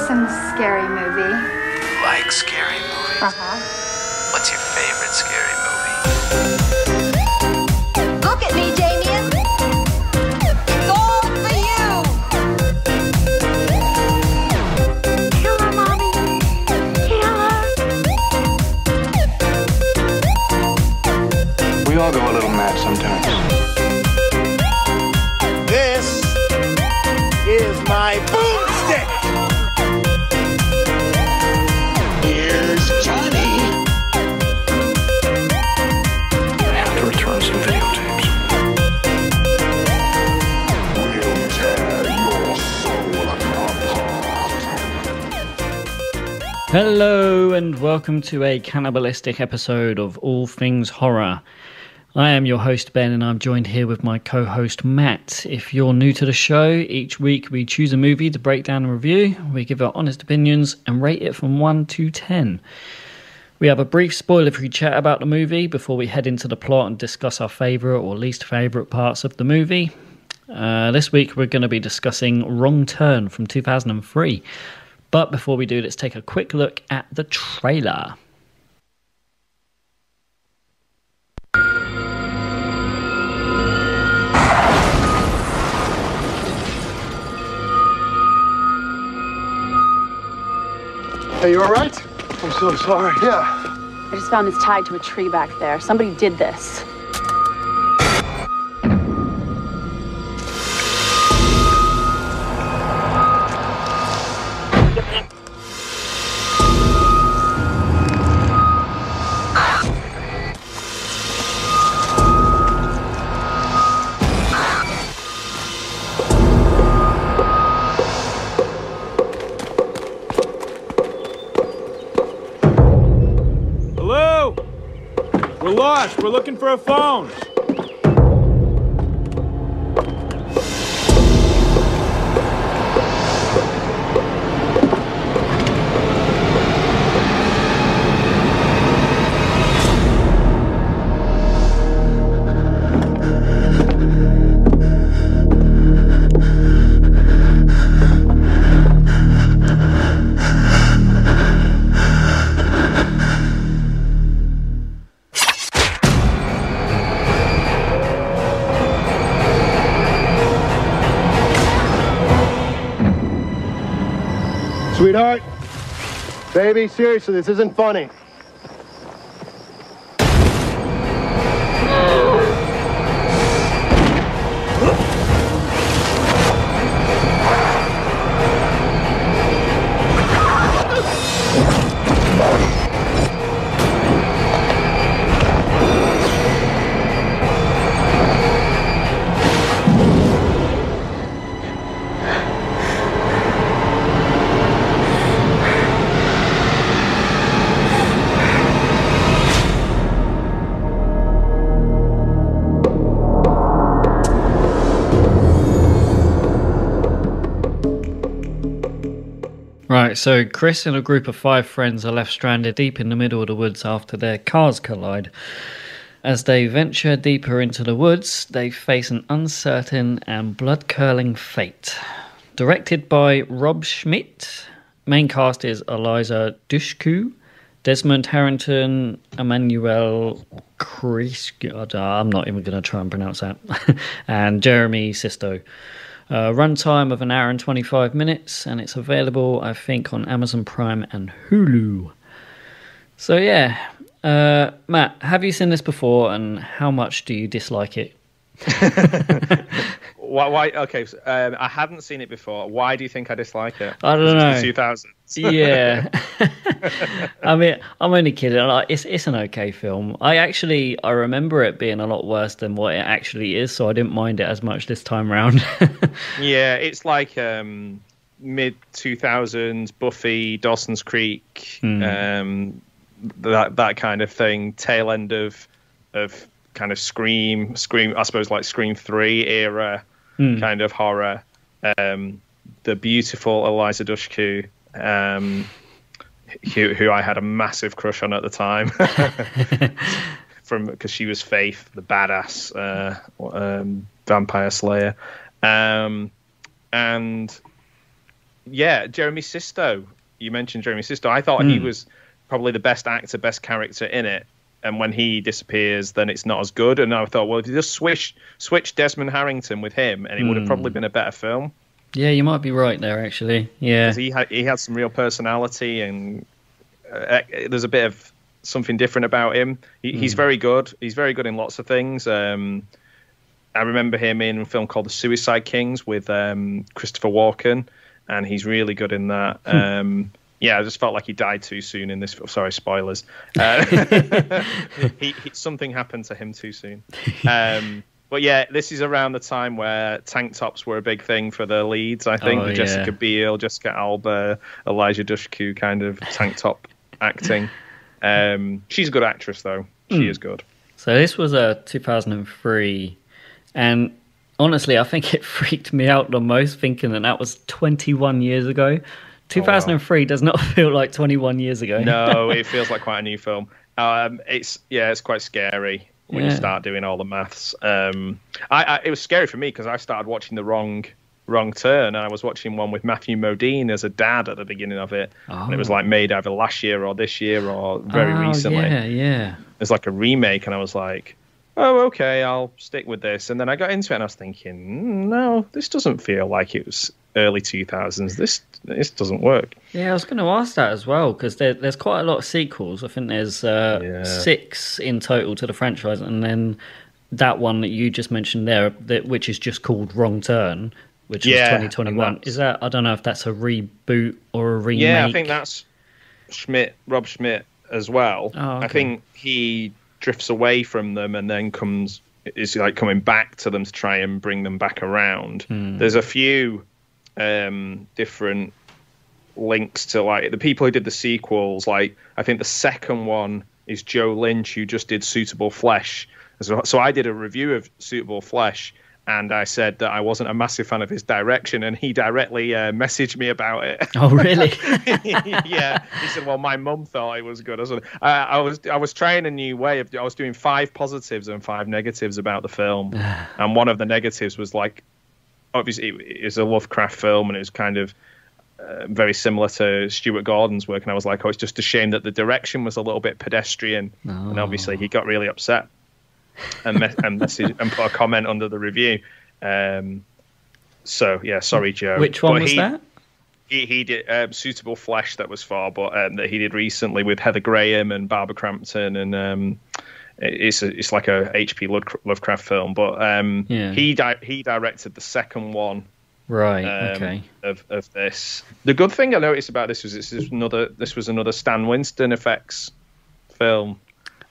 some scary movie. Like scary movies? Uh-huh. What's your favorite scary movie? Look at me, Damien. It's all for you. Kill her, Mommy. Kill her. We all go a little mad sometimes. This is my boomstick. Here's Johnny. I have to return some videotapes. We'll tear your soul apart. Hello and welcome to a cannibalistic episode of All Things Horror. I am your host Ben and I'm joined here with my co-host Matt. If you're new to the show, each week we choose a movie to break down and review. We give our honest opinions and rate it from 1 to 10. We have a brief spoiler-free chat about the movie before we head into the plot and discuss our favourite or least favourite parts of the movie. This week we're going to be discussing Wrong Turn from 2003. But before we do, let's take a quick look at the trailer. Hey, you all right? I'm so sorry. Yeah. I just found this tied to a tree back there. Somebody did this. Hello? We're lost. We're looking for a phone. Sweetheart. Baby, seriously, this isn't funny. Right, so Chris and a group of 5 friends are left stranded deep in the middle of the woods after their cars collide. As they venture deeper into the woods, they face an uncertain and blood-curdling fate. Directed by Rob Schmidt, main cast is Eliza, Dushku, Desmond, Harrington, Emmanuelle, Chriqui, I'm not even going to try and pronounce that, and Jeremy Sisto. Runtime of 1 hour and 25 minutes, and it's available, I think, on Amazon Prime and Hulu. So yeah, Matt, have you seen this before, and how much do you dislike it? Why? Okay, so, I hadn't seen it before. Why do you think I dislike it? I don't know. 2000s. Yeah. I mean, I'm only kidding. It's an okay film. I remember it being a lot worse than what it actually is, so I didn't mind it as much this time round. Yeah, it's like mid 2000s Buffy, Dawson's Creek, that kind of thing. Tail end of kind of Scream. I suppose like Scream 3 era kind of horror. The beautiful Eliza Dushku, who I had a massive crush on at the time, because she was Faith, the badass vampire slayer, and Yeah, Jeremy Sisto. You mentioned Jeremy Sisto. I thought he was probably the best actor, best character in it. And when he disappears, then it's not as good. And I thought, well, if you just switch Desmond Harrington with him, and it would have probably been a better film. Yeah, you might be right there, actually. Yeah, he had some real personality, and there's a bit of something different about him. He's very good. He's very good in lots of things. I remember him in a film called The Suicide Kings with Christopher Walken, and he's really good in that. Yeah, I just felt like he died too soon in this. Sorry, spoilers. Something happened to him too soon. But yeah, this is around the time where tank tops were a big thing for the leads. I think Jessica Biel, Jessica Alba, Eliza Dushku kind of tank top acting. She's a good actress, though. She is good. So this was 2003, and honestly, I think it freaked me out the most, thinking that was 21 years ago. 2003 does not feel like 21 years ago. No, it feels like quite a new film. It's quite scary when you start doing all the maths. It was scary for me because I started watching the wrong turn, and I was watching one with Matthew Modine as a dad at the beginning of it, and it was like made either last year or this year or very recently. Yeah. It's like a remake, and I was like, oh, okay, I'll stick with this. And then I got into it, and I was thinking, no, this doesn't feel like it was early 2000s. This doesn't work. Yeah, I was going to ask that as well, because there's quite a lot of sequels. I think there's 6 in total to the franchise, and then that one that you just mentioned there, which is just called Wrong Turn, which was 2021. Is that, I don't know if that's a reboot or a remake? Yeah, I think that's Rob Schmidt as well. Oh, okay. I think he drifts away from them and then is like coming back to them to try and bring them back around. There's a few different links to like the people who did the sequels. Like I think the second one is Joe Lynch, who just did Suitable Flesh. So I did a review of Suitable Flesh, and I said that I wasn't a massive fan of his direction, and he directly messaged me about it. Oh, really? Yeah. He said, well, my mum thought it was good. I was trying a new way I was doing 5 positives and 5 negatives about the film. And one of the negatives was like, obviously it was a Lovecraft film, and it was kind of very similar to Stuart Gordon's work. And I was like, it's just a shame that the direction was a little bit pedestrian. Oh. And obviously he got really upset. and message and put a comment under the review. So yeah, sorry, Joe. Which one was that? He did Suitable Flesh. That was far, but that he did recently with Heather Graham and Barbara Crampton, and it's like a H.P. Lovecraft film. But he directed the second one. Right. Okay. Of this, the good thing I noticed about this was this was another Stan Winston effects film.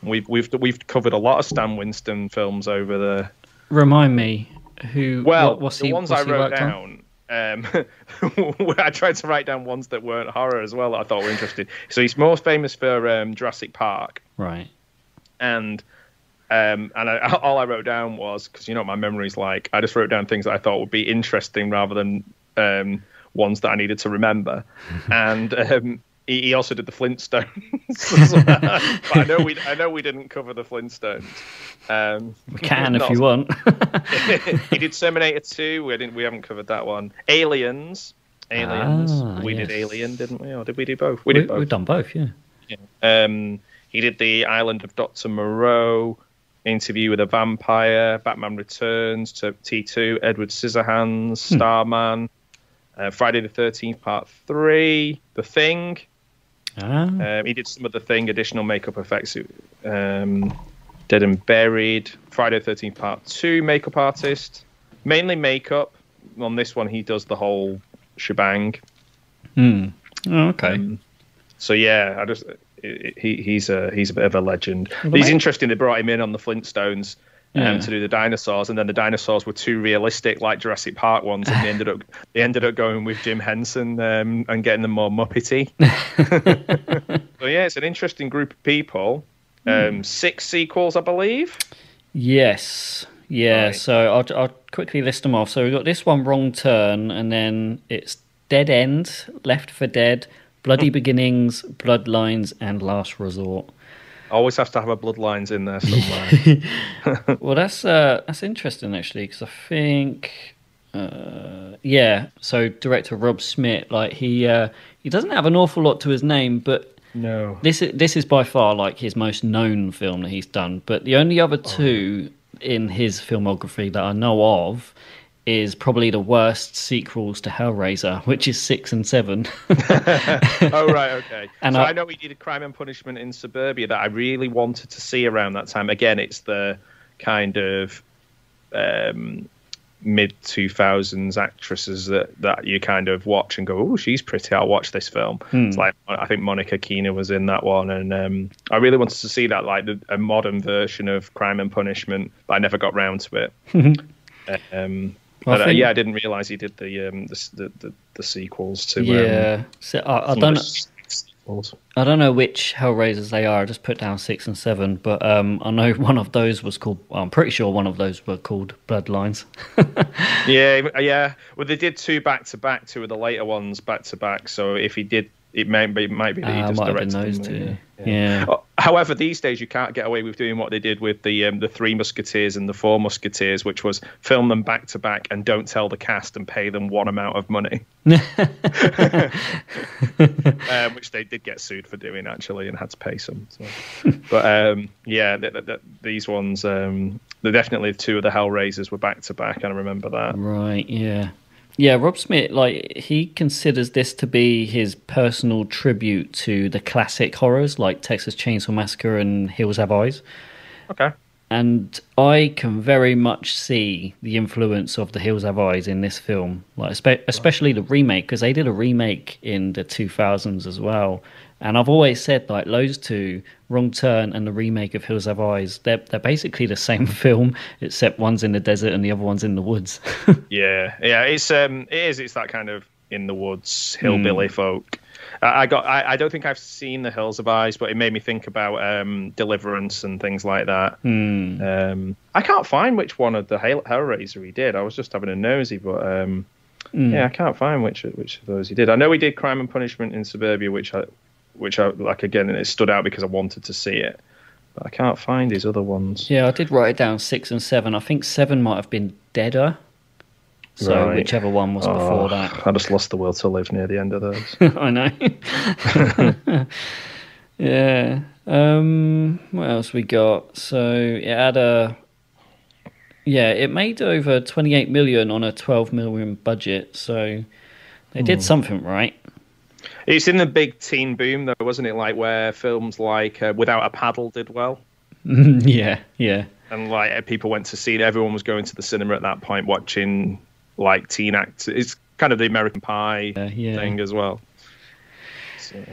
We've covered a lot of Stan Winston films over the. Remind me who. Well, the ones I wrote down. I tried to write down ones that weren't horror as well that I thought were interesting. So he's most famous for Jurassic Park, right? And all I wrote down was, because you know what my memory's like, I just wrote down things that I thought would be interesting rather than ones that I needed to remember. And he also did the Flintstones. But I know we didn't cover the Flintstones. We can if you want. He did Terminator 2. We haven't covered that one. Aliens. We did Alien, didn't we? Or did we do both? We did both. We've done both, yeah. He did The Island of Dr. Moreau, Interview with a Vampire, Batman Returns, T2, Edward Scissorhands, Starman, Friday the 13th Part 3, The Thing. He did some of The Thing, additional makeup effects, Dead and Buried, Friday the 13th Part 2, makeup artist, mainly makeup. On this one, he does the whole shebang. Oh, okay. So yeah, he's a bit of a legend. He's interesting. They brought him in on the Flintstones to do the dinosaurs, and then the dinosaurs were too realistic, like Jurassic Park ones, and they ended up going with Jim Henson and getting them more Muppety. So yeah, it's an interesting group of people. 6 sequels, I believe. Yes. Yeah. Right. So I'll quickly list them off. So we've got this one, Wrong Turn, and then it's Dead End, Left for Dead, Bloody Beginnings, Bloodlines, and Last Resort. Always have to have a Bloodlines in there somewhere. Well, that's interesting actually, because I think So director Rob Schmidt, like he doesn't have an awful lot to his name, but No. this is by far like his most known film that he's done. But the only other two in his filmography that I know of is probably the worst sequels to Hellraiser, which is 6 and 7. Oh, right, okay. And so I know he did a Crime and Punishment in Suburbia that I really wanted to see around that time. Again, it's the kind of mid-2000s actresses that you kind of watch and go, oh, she's pretty, I'll watch this film. It's like, I think Monica Keena was in that one, and I really wanted to see that, like a modern version of Crime and Punishment, but I never got round to it. I didn't realise he did the sequels to. Yeah, so I don't know. Sequels. I don't know which Hellraisers they are. I just put down 6 and 7, but I know one of those was called. I'm pretty sure one of those were called Bloodlines. yeah. Well, they did 2 back to back, 2 of the later ones back to back. So if he did, it might be that he just might have been directed those them, two. Yeah. However, these days you can't get away with doing what they did with the 3 Musketeers and the 4 Musketeers, which was film them back to back and don't tell the cast and pay them one amount of money, which they did get sued for doing actually and had to pay some. So. But these ones, they're definitely 2 of the Hellraisers were back to back, and I remember that. Right. Yeah. Yeah, Rob Schmidt, like, he considers this to be his personal tribute to the classic horrors like Texas Chainsaw Massacre and Hills Have Eyes. Okay. And I can very much see the influence of the Hills Have Eyes in this film, like especially the remake, because they did a remake in the 2000s as well. And I've always said, like, those two, Wrong Turn and the remake of Hills Have Eyes, they're basically the same film, except one's in the desert and the other one's in the woods. Yeah, it's that kind of in the woods hillbilly folk. I don't think I've seen the Hills Have Eyes, but it made me think about Deliverance and things like that. I can't find which one of the Hellraiser he did. I was just having a nosy, but I can't find which of those he did. I know he did Crime and Punishment in Suburbia, which I like, again, and it stood out because I wanted to see it, but I can't find his other ones. Yeah, I did write it down, 6 and 7. I think 7 might have been Deader, so whichever one was before that. I just lost the will to live near the end of those. I know. Yeah. What else we got? So it made over 28 million on a 12 million budget, so they did something right. It's in the big teen boom, though, wasn't it? Like where films like Without a Paddle did well. Yeah. And like people went to see it. Everyone was going to the cinema at that point, watching like teen acts. It's kind of the American Pie thing as well. So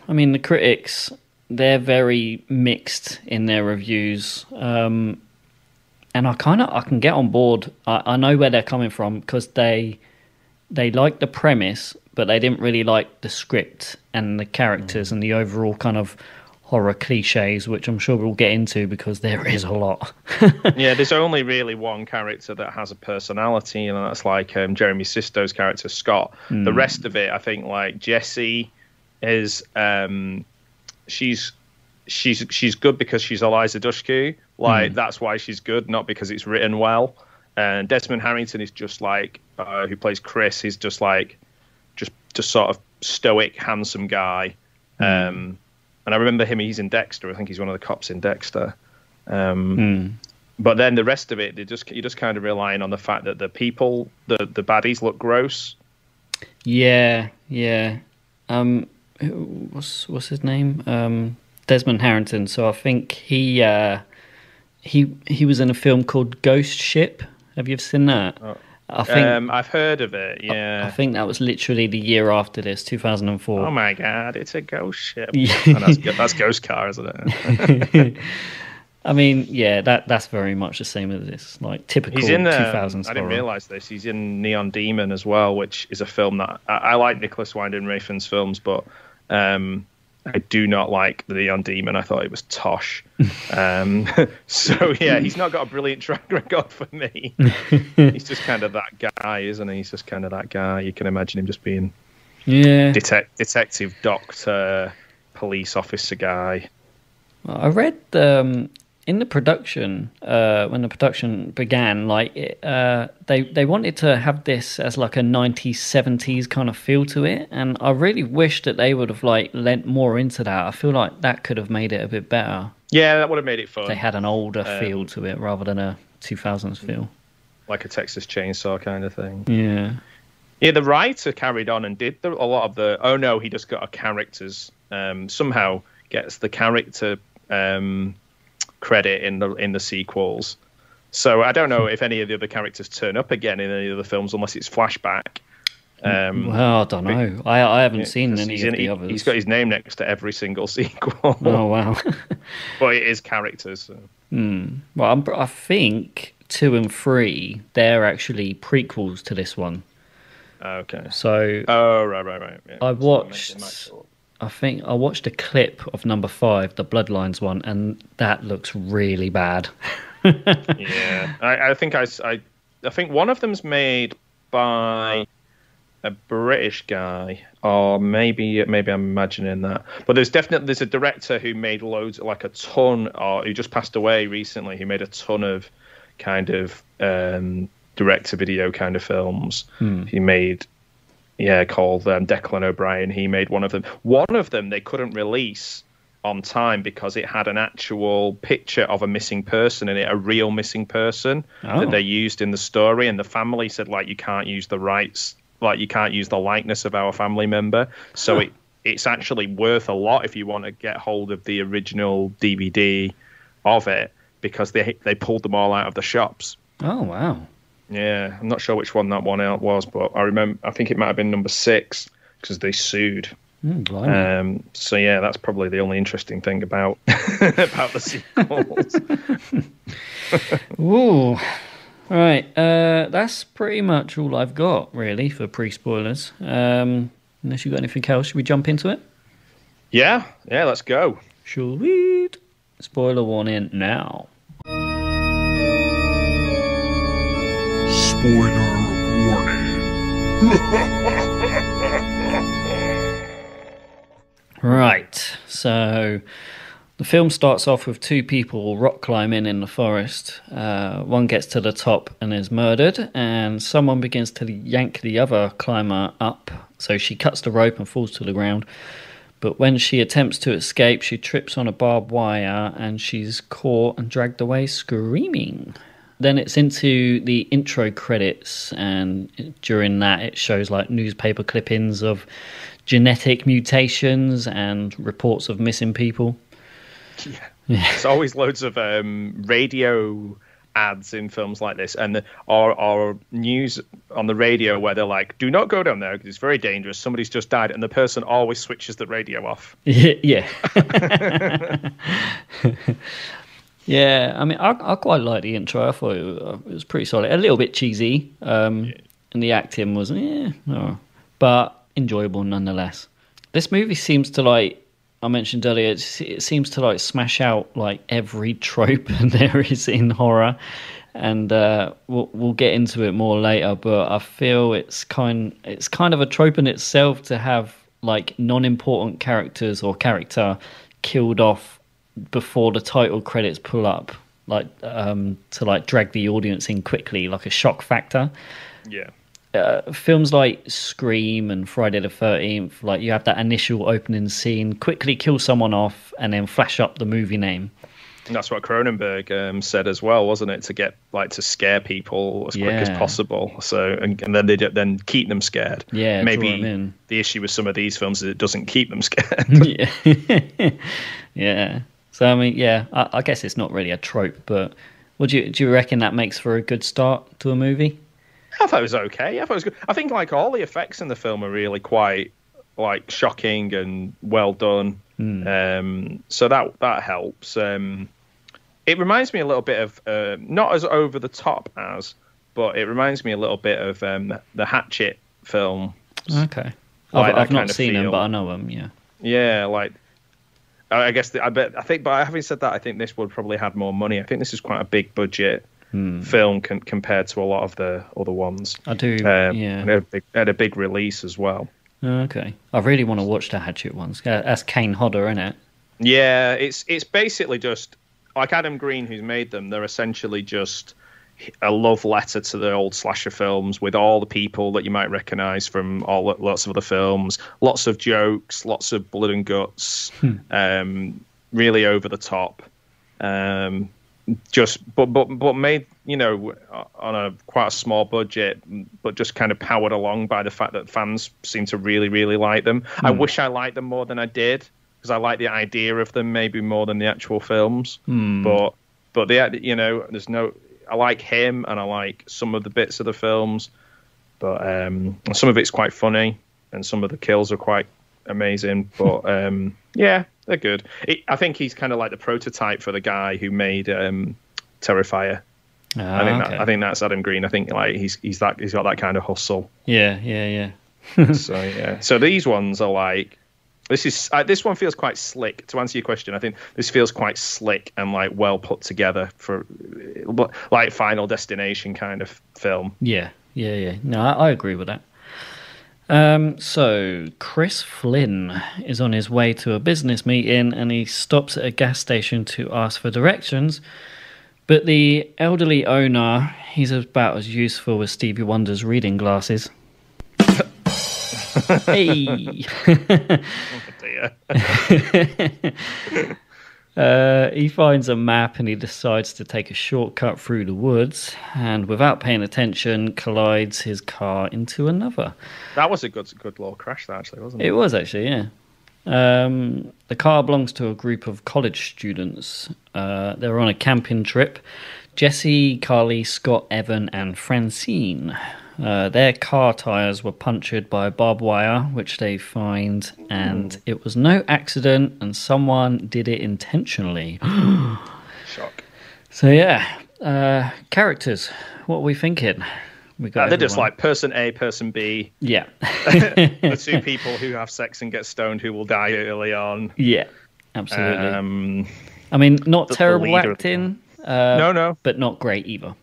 I mean, the critics, they're very mixed in their reviews, and I can get on board. I know where they're coming from, because they liked the premise, but they didn't really like the script and the characters and the overall kind of horror cliches, which I'm sure we'll get into because there is a lot. Yeah, there's only really one character that has a personality, and that's like Jeremy Sisto's character, Scott. The rest of it, I think, like Jessie is she's good because she's Eliza Dushku. Like that's why she's good, not because it's written well. And Desmond Harrington is just like who plays Chris. He's just like just sort of stoic, handsome guy. And I remember him. He's in Dexter. I think he's one of the cops in Dexter. But then the rest of it, you're just kind of relying on the fact that the people, the baddies, look gross. Yeah. What's his name? Desmond Harrington. So I think he was in a film called Ghost Ship. Have you ever seen that? I think I've heard of it. Yeah, I think that was literally the year after this, 2004. Oh my god, it's a ghost ship. Yeah. That's Ghost Car, isn't it? I mean, yeah, that's very much the same as this, like typical 2000s. I didn't realise this. He's in Neon Demon as well, which is a film that I like Nicholas Winding Refn's films, but I do not like the Neon Demon. I thought it was tosh. So yeah, he's not got a brilliant track record for me. He's just kind of that guy, isn't he? He's just kind of that guy. You can imagine him just being detective, doctor, police officer guy. I read in the production, when the production began, like they wanted to have this as like a 90s, 70s kind of feel to it, and I really wish that they would have like lent more into that. I feel like that could have made it a bit better. Yeah, that would have made it fun. They had an older feel to it rather than a 2000s feel. Like a Texas Chainsaw kind of thing. Yeah. Yeah, the writer carried on and did a lot of the... Oh, no, he just got a characters... somehow gets the character credit in the sequels. So I don't know if any of the other characters turn up again in any of the films unless it's flashback. Well, I don't know. I haven't seen any of the others. He's got his name next to every single sequel. Oh, wow. But it is characters. So. Well, I think 2 and 3, they're actually prequels to this one. Okay. So... Oh, right. Yeah. I think I watched a clip of number 5, the Bloodlines one, and that looks really bad. Yeah. I think one of them's made by a British guy, or maybe I'm imagining that. But there's a director who made loads, like a ton, or who just passed away recently, who made a ton of kind of direct-to-video kind of films. He made, called Declan O'Brien. He made one of them. One of them they couldn't release on time because it had an actual picture of a missing person in it, a real missing person that they used in the story, and the family said, like, you can't use the rights. Like, you can't use the likeness of our family member. So it's actually worth a lot if you want to get hold of the original DVD of it, because they pulled them all out of the shops. Oh, wow. Yeah, I'm not sure which one that one out was, but I think it might have been number 6 because they sued. So yeah, that's probably the only interesting thing about the sequels. Ooh. Right, that's pretty much all I've got, really, for pre-spoilers. Unless you've got anything else, should we jump into it? Yeah, let's go. Sweet. Spoiler warning now. Spoiler warning. Right, so... the film starts off with 2 people rock climbing in the forest. One gets to the top and is murdered, and someone begins to yank the other climber up, so she cuts the rope and falls to the ground. But when she attempts to escape, she trips on a barbed wire, and she's caught and dragged away screaming. Then it's into the intro credits, and during that it shows like newspaper clippings of genetic mutations and reports of missing people. Yeah. There's always loads of radio ads in films like this, and or news on the radio where they're like, "Do not go down there because it's very dangerous. Somebody's just died," and the person always switches the radio off. Yeah. Yeah, I mean, I quite like the intro. I thought it was pretty solid. A little bit cheesy, and the acting was, but enjoyable nonetheless. This movie seems to, like I mentioned earlier, it seems to like smash out like every trope there is in horror, and we'll get into it more later. But I feel it's kind of a trope in itself to have like non-important characters or character killed off before the title credits pull up, like to like drag the audience in quickly, like a shock factor. Yeah. Films like Scream and Friday the 13th, like you have that initial opening scene, quickly kill someone off, and then flash up the movie name. And that's what Cronenberg said as well, wasn't it? To get to scare people as quick as possible. So and then they then keep them scared. Yeah, maybe the issue with some of these films is it doesn't keep them scared. Yeah. So I mean, I guess it's not really a trope, but do you reckon that makes for a good start to a movie? I thought it was okay. I thought it was good. I think like all the effects in the film are really quite like shocking and well done. So that helps. It reminds me a little bit of not as over the top as, but it reminds me a little bit of the Hatchet film. Okay, like I've not seen them, but I know them. Yeah. Yeah, like I guess but having said that, I think this would probably have more money. I think this is quite a big budget film compared to a lot of the other ones. I do. It had a big release as well. Okay, I really want to watch the Hatchet ones. That's Kane Hodder, isn't it? Yeah, it's basically just like Adam Green, who's made them, they're essentially just a love letter to the old slasher films with all the people that you might recognise from lots of other films. Lots of jokes, lots of blood and guts, really over the top. But made, you know, on a quite a small budget, but just kind of powered along by the fact that fans seem to really, really like them. I wish I liked them more than I did, because I like the idea of them maybe more than the actual films. But the, you know, I like him and I like some of the bits of the films, but some of it's quite funny and some of the kills are quite amazing. But yeah, they're good. I think he's kind of like the prototype for the guy who made Terrifier. I think that's Adam Green. I think like he's got that kind of hustle. Yeah. So yeah. So these ones are like, this one feels quite slick. To answer your question, I think this feels quite slick and like well put together for like Final Destination kind of film. Yeah. No, I agree with that. So Chris Flynn is on his way to a business meeting and he stops at a gas station to ask for directions. But the elderly owner, he's about as useful as Stevie Wonder's reading glasses. Hey! He finds a map and he decides to take a shortcut through the woods and without paying attention collides his car into another. That was a good little crash, actually, wasn't it? It was actually, yeah. The car belongs to a group of college students. They're on a camping trip. Jesse, Carly, Scott, Evan and Francine. Their car tyres were punctured by barbed wire, which they find, and it was no accident, and someone did it intentionally. Shock. So yeah, characters. What are we thinking? They're just like person A, person B. Yeah. The two people who have sex and get stoned who will die early on. Yeah, absolutely. I mean, not terrible acting. No. But not great either.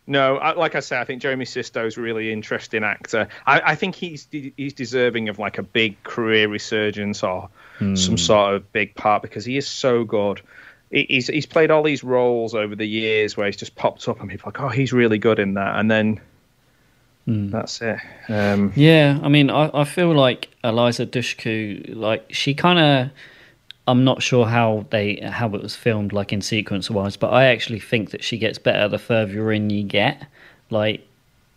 No, like I say, I think Jeremy Sisto's a really interesting actor. I think he's deserving of like a big career resurgence or some sort of big part because he is so good. He's played all these roles over the years where he's just popped up and people are like, oh, he's really good in that. And then that's it. Yeah, I mean, I feel like Eliza Dushku, like she kind of... I'm not sure how it was filmed, like in sequence wise, but I actually think that she gets better the further in you get. Like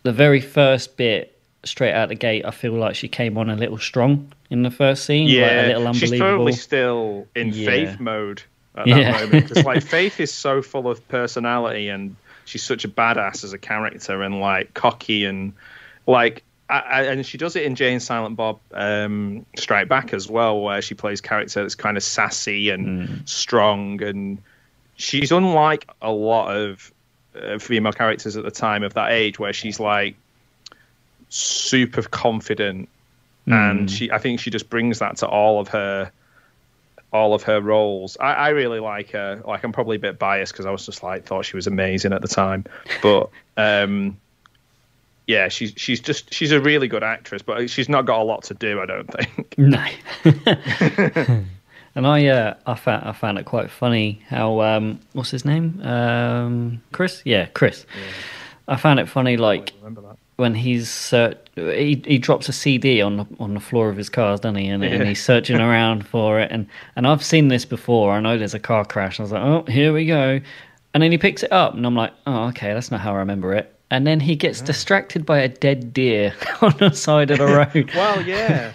the very first bit, straight out the gate, I feel like she came on a little strong in the first scene. Yeah, like a little unbelievable. She's totally still in Faith mode at that moment because like Faith is so full of personality and she's such a badass as a character and like cocky and like. And she does it in Jay and Silent Bob Strike Back as well, where she plays a character that's kind of sassy and strong. And she's unlike a lot of female characters at the time of that age, where she's like super confident. And I think she just brings that to all of her roles. I really like her. Like I'm probably a bit biased because I was just like thought she was amazing at the time, but. Yeah, she's a really good actress, but she's not got a lot to do, I don't think. No. And I found it quite funny how what's his name? Chris? Yeah, Chris. Yeah. I found it funny, like when he drops a CD on the floor of his car, doesn't he? And he's searching around for it, and I've seen this before. I know there's a car crash. I was like, oh, here we go, and then he picks it up, and I'm like, oh, okay, that's not how I remember it. And then he gets distracted by a dead deer on the side of the road. Well, yeah.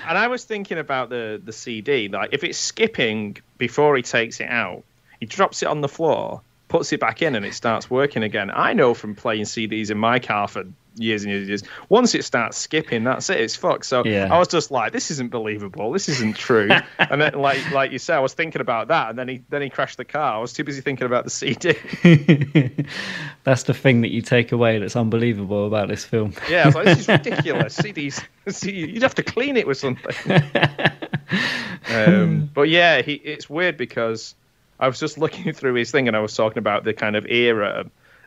And I was thinking about the CD. Like, if it's skipping before he takes it out, he drops it on the floor, puts it back in, and it starts working again. I know from playing CDs in my car for years and years and years, once it starts skipping, that's it. It's fucked. So I was just like, this isn't believable. This isn't true. And then, like you said, I was thinking about that, and then he crashed the car. I was too busy thinking about the CD. That's the thing that you take away that's unbelievable about this film. Yeah, I was like, this is ridiculous. CDs, you'd have to clean it with something. But yeah, it's weird because I was just looking through his thing and I was talking about the kind of era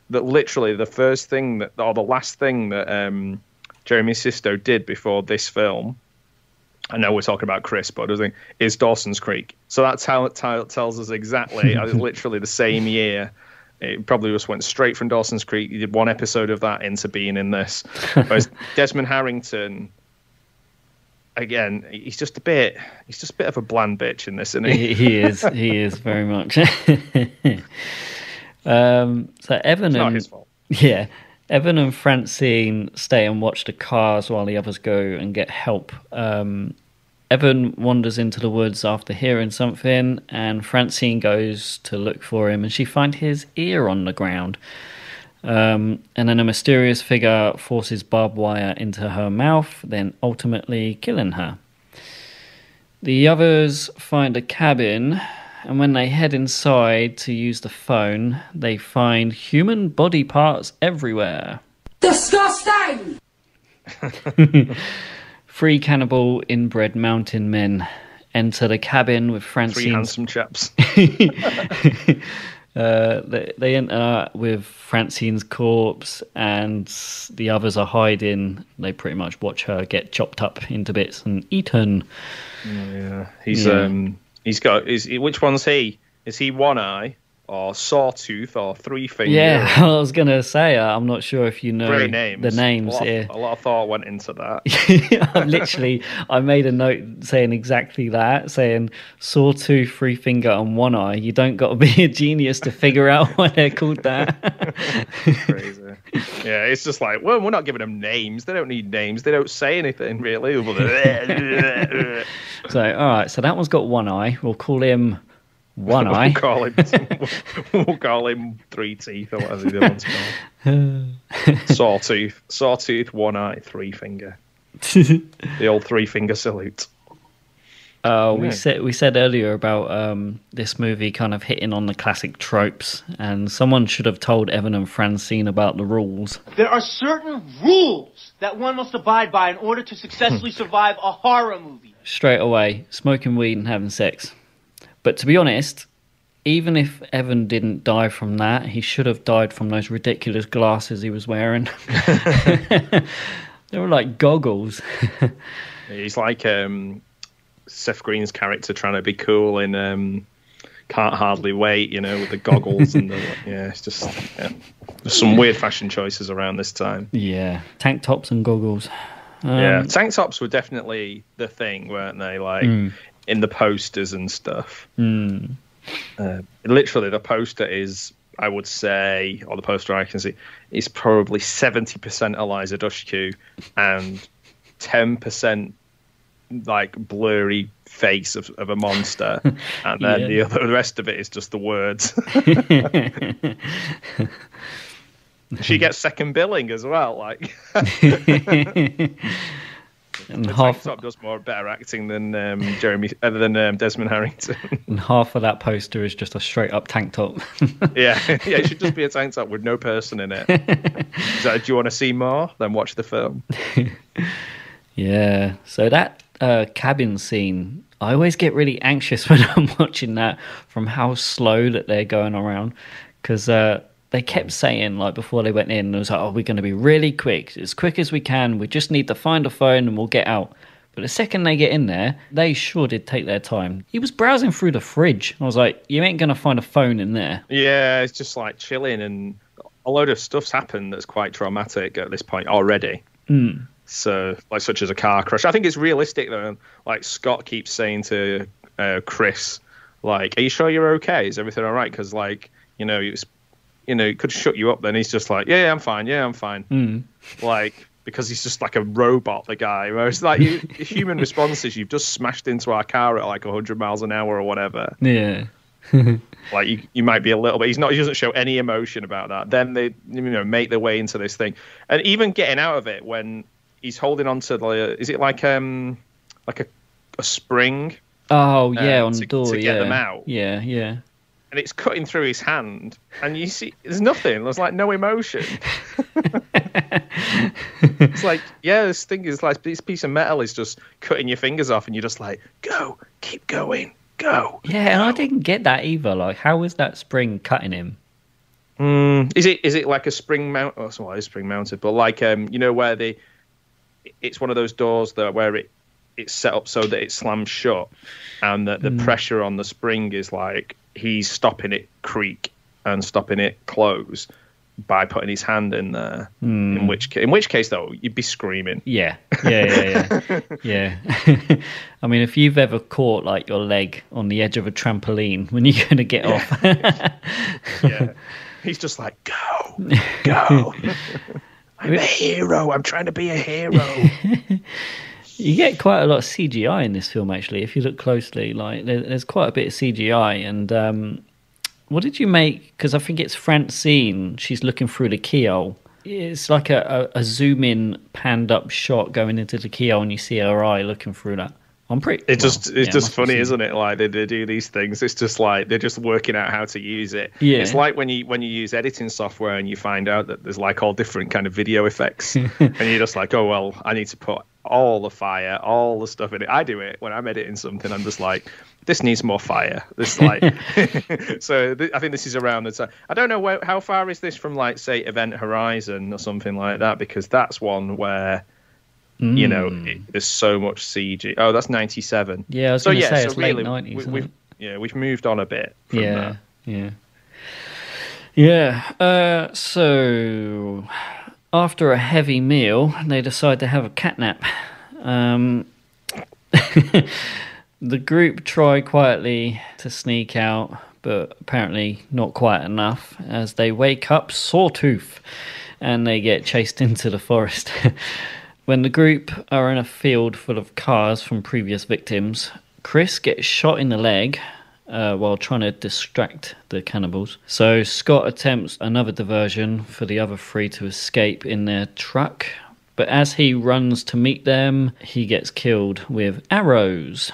that literally the first thing or the last thing that Jeremy Sisto did before this film I know we're talking about Chris, but I think is Dawson's Creek. So that tells us exactly. It's literally the same year. It probably just went straight from Dawson's Creek. He did one episode of that into being in this. Whereas Desmond Harrington, again, he's just a bit of a bland bitch in this, isn't he? He is very much. So Evan It's not and his fault. yeah, Evan and Francine stay and watch the cars while the others go and get help. Evan wanders into the woods after hearing something, and Francine goes to look for him, and she finds his ear on the ground. And then a mysterious figure forces barbed wire into her mouth, then ultimately killing her. The others find a cabin, and when they head inside to use the phone, they find human body parts everywhere. Disgusting! 3 cannibal inbred mountain men enter the cabin with Francine. 3 handsome chaps. They enter with Francine's corpse, and the others are hiding. They pretty much watch her get chopped up into bits and eaten. Yeah, he's got. Which one's he? Is he One Eye or Sawtooth or Three Finger? Yeah, I was gonna say. I'm not sure if you know Great names. the names here. A lot of thought went into that. I made a note saying exactly that, saying Sawtooth, Three Finger, and One Eye. You don't got to be a genius to figure out why they're called that. Crazy. Yeah, it's just like, well, we're not giving them names. They don't need names. They don't say anything really. So, all right. So that one's got one eye. We'll call him One Eye. We'll call him Three Teeth or whatever the other one's called. Sawtooth, One Eye, Three Finger. The old 3-finger salute. We said earlier about this movie kind of hitting on the classic tropes, and someone should have told Evan and Francine about the rules. There are certain rules that one must abide by in order to successfully survive a horror movie. Straight away, smoking weed and having sex. But to be honest, even if Evan didn't die from that, he should have died from those ridiculous glasses he was wearing. They were like goggles. He's like Seth Green's character trying to be cool in Can't Hardly Wait, with the goggles and it's just there's some weird fashion choices around this time. Yeah, tank tops and goggles. Tank tops were definitely the thing, weren't they? Like in the posters and stuff. Literally, the poster is, I would say, or the poster I can see, is probably 70% Eliza Dushku and 10% like blurry face of a monster, and then the rest of it is just the words. She gets second billing as well, like. And half top does better acting than Desmond Harrington. And half of that poster is just a straight up tank top. yeah, it should just be a tank top with no person in it. Do you want to see more? Then watch the film. Yeah, so that cabin scene, I always get really anxious when I'm watching that from how slow that they're going around, because they kept saying, like, before they went in, it was like, oh, we're going to be really quick, as quick as we can, we just need to find a phone and we'll get out. But the second they get in there, they sure did take their time. He was browsing through the fridge. I was like, you ain't going to find a phone in there. Yeah, it's just like chilling, and a load of stuff's happened that's quite traumatic at this point already. So, like, such as a car crash. I think it's realistic, though. Like, Scott keeps saying to Chris, like, are you sure you're okay? Is everything all right? Because, like, it could shut you up. Then he's just like, yeah, I'm fine. Yeah, I'm fine. Like, because he's just like a robot, the guy. Whereas, like, human responses, you've just smashed into our car at like 100 miles an hour or whatever. Yeah. Like, you might be a little bit. He doesn't show any emotion about that. Then they, make their way into this thing, and even getting out of it when he's holding on to is it like a spring? Oh yeah, on the door to get them out. Yeah. And it's cutting through his hand, and you see, there's nothing. There's like no emotion. It's like, this thing is like, this piece of metal is just cutting your fingers off, and you're just like, go, keep going, go. Yeah, and I didn't get that either. Like, how is that spring cutting him? Is it like a spring mount? Oh, it's spring mounted, but like where it's one of those doors where it's set up so that it slams shut, and that the pressure on the spring is like he's stopping it creak and stopping it close by putting his hand in there. In which case, though, you'd be screaming. Yeah. Yeah. I mean, if you've ever caught like your leg on the edge of a trampoline when you're going to get off. Yeah. He's just like, go. I'm a hero. I'm trying to be a hero. You get quite a lot of CGI in this film, actually, if you look closely. Like, there's quite a bit of CGI. And what did you make? Because I think it's Francine. She's looking through the keyhole. It's like a zoom-in, panned-up shot going into the keyhole, and you see her eye looking through that. It's just funny, isn't it? Like they do these things. It's just like they're just working out how to use it. Yeah. It's like when you use editing software and you find out that there's like all different kind of video effects, and you're just like, oh well, I need to put all the fire, all the stuff in it. I do it when I'm editing something. I'm just like, this needs more fire. This like, so I think this is around the time. I don't know how far is this from, like, say, Event Horizon or something like that, because that's one where. You know, there's so much CG. Oh, that's 97. Yeah, I was going to say it's late 90s. We've moved on a bit from that. Yeah. So after a heavy meal, they decide to have a catnap. The group try quietly to sneak out, but apparently not quite enough, as they wake up sawtooth and they get chased into the forest. When the group are in a field full of cars from previous victims, Chris gets shot in the leg while trying to distract the cannibals. So Scott attempts another diversion for the other three to escape in their truck. But as he runs to meet them, he gets killed with arrows.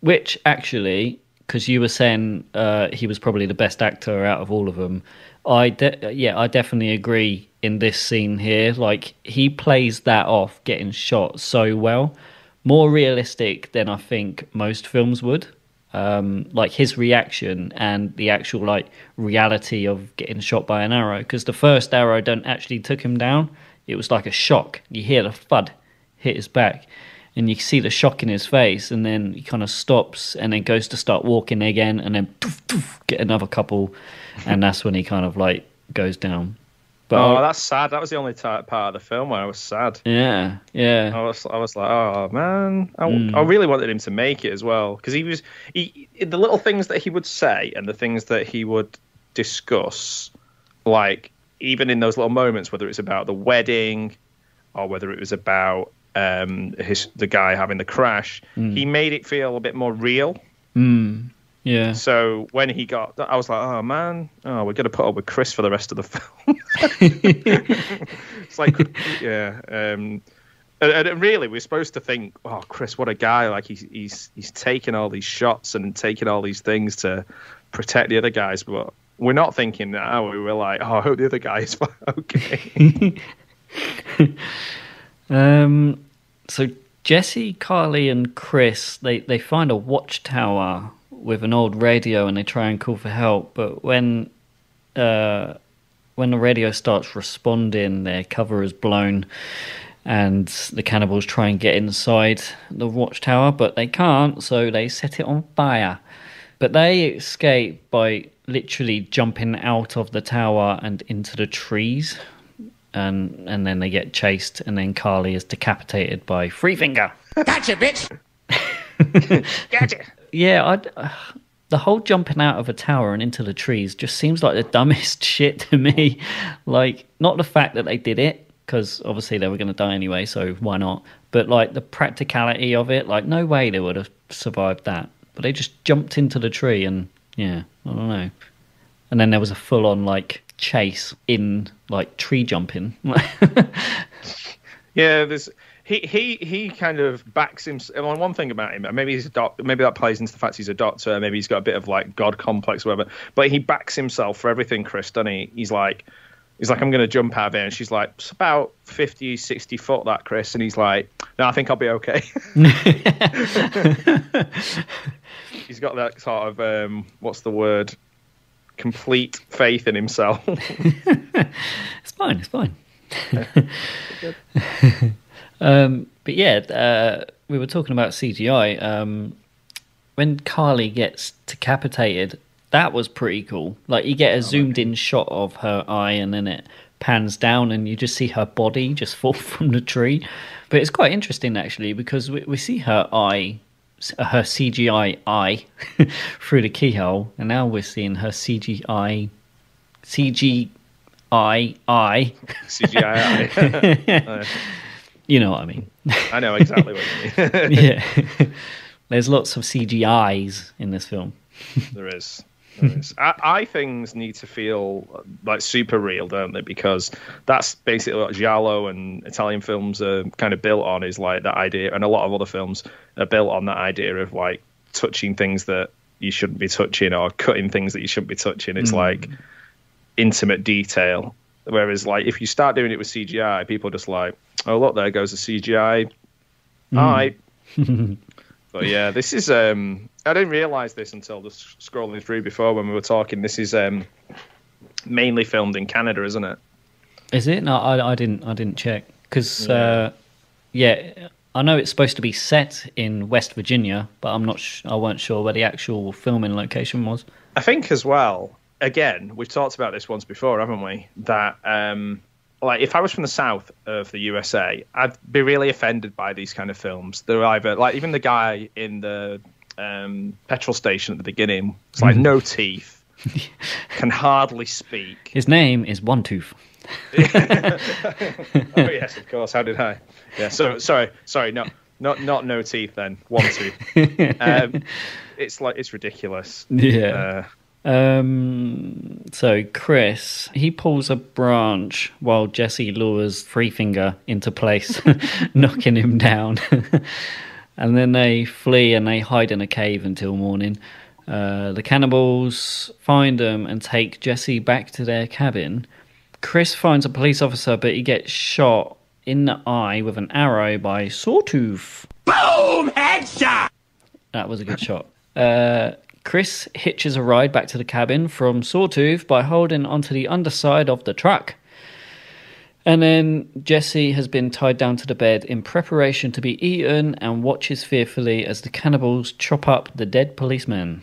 Which actually, because you were saying he was probably the best actor out of all of them, I definitely agree in this scene here. Like, he plays that off getting shot so well, more realistic than I think most films would. Like his reaction and the actual like reality of getting shot by an arrow, because the first arrow don't actually took him down. It was like a shock. You hear the thud hit his back, and you see the shock in his face, and then he kind of stops and then goes to start walking again, and then get another couple, and that's when he kind of like goes down. But that's sad. That was the only part of the film where I was sad. Yeah. I was like, oh man, I really wanted him to make it as well, because the little things that he would say and the things that he would discuss, like even in those little moments, whether it's about the wedding or whether it was about the guy having the crash, he made it feel a bit more real. Yeah. So when he got, I was like, oh man, we're going to put up with Chris for the rest of the film. It's like, yeah. And really, we're supposed to think, oh, Chris, what a guy! Like he's taking all these shots and taking all these things to protect the other guys, but we're not thinking that, are we? We're like, oh, I hope the other guy is okay. So Jesse, Carly, and Chris, they find a watchtower with an old radio, and they try and call for help. But when the radio starts responding, their cover is blown, and the cannibals try and get inside the watchtower, but they can't, so they set it on fire. But they escape by literally jumping out of the tower and into the trees, and then they get chased, and then Carly is decapitated by Three Finger. Gotcha, bitch! Gotcha! Yeah, the whole jumping out of a tower and into the trees just seems like the dumbest shit to me. Like, not the fact that they did it, because obviously they were going to die anyway, so why not? But like the practicality of it, like no way they would have survived that. But they just jumped into the tree, and yeah, I don't know. And then there was a full-on like chase in like tree jumping. Yeah, there's. He kind of backs him. One thing about him, maybe he's a doctor. Maybe that plays into the fact he's a doctor. Maybe he's got a bit of like God complex, or whatever. But he backs himself for everything, Chris, doesn't he? He's like, I'm going to jump out of here, and she's like, it's about 50, 60 foot, that, Chris, and he's like, no, I think I'll be okay. He's got that sort of what's the word? Complete faith in himself. It's fine. But yeah, we were talking about CGI. When Carly gets decapitated, that was pretty cool. Like, you get a zoomed-in shot of her eye, and then it pans down, and you just see her body just fall from the tree. But it's quite interesting, actually, because we see her eye, her CGI eye, through the keyhole, and now we're seeing her CGI eye. CGI. You know what I mean. I know exactly what you mean. Yeah. There's lots of CGIs in this film. There is. I things need to feel like super real, don't they? Because that's basically what giallo and Italian films are kind of built on, is like that idea, and a lot of other films are built on that idea of like touching things that you shouldn't be touching, or cutting things that you shouldn't be touching. It's like intimate detail. Whereas like if you start doing it with CGI, people are just like, oh look, there goes the CGI. Hi. But yeah, this is I didn't realise this until just scrolling through before when we were talking. This is mainly filmed in Canada, isn't it? Is it? No, I didn't check, because I know it's supposed to be set in West Virginia, but I weren't sure where the actual filming location was. I think as well. Again, we've talked about this once before, haven't we? That like if I was from the south of the USA, I'd be really offended by these kind of films. They're either like, even the guy in the petrol station at the beginning, it's like no teeth, can hardly speak. His name is One Tooth. Oh yes, of course. How did I? Yeah. So sorry. Not no teeth then. One tooth. It's ridiculous. Yeah. So Chris, he pulls a branch while Jesse lures Three Finger into place, knocking him down. And then they flee and they hide in a cave until morning. The cannibals find them and take Jesse back to their cabin. Chris finds a police officer, but he gets shot in the eye with an arrow by Sawtooth. Boom! Headshot! That was a good shot. Chris hitches a ride back to the cabin from Sawtooth by holding onto the underside of the truck. And then Jesse has been tied down to the bed in preparation to be eaten, and watches fearfully as the cannibals chop up the dead policeman.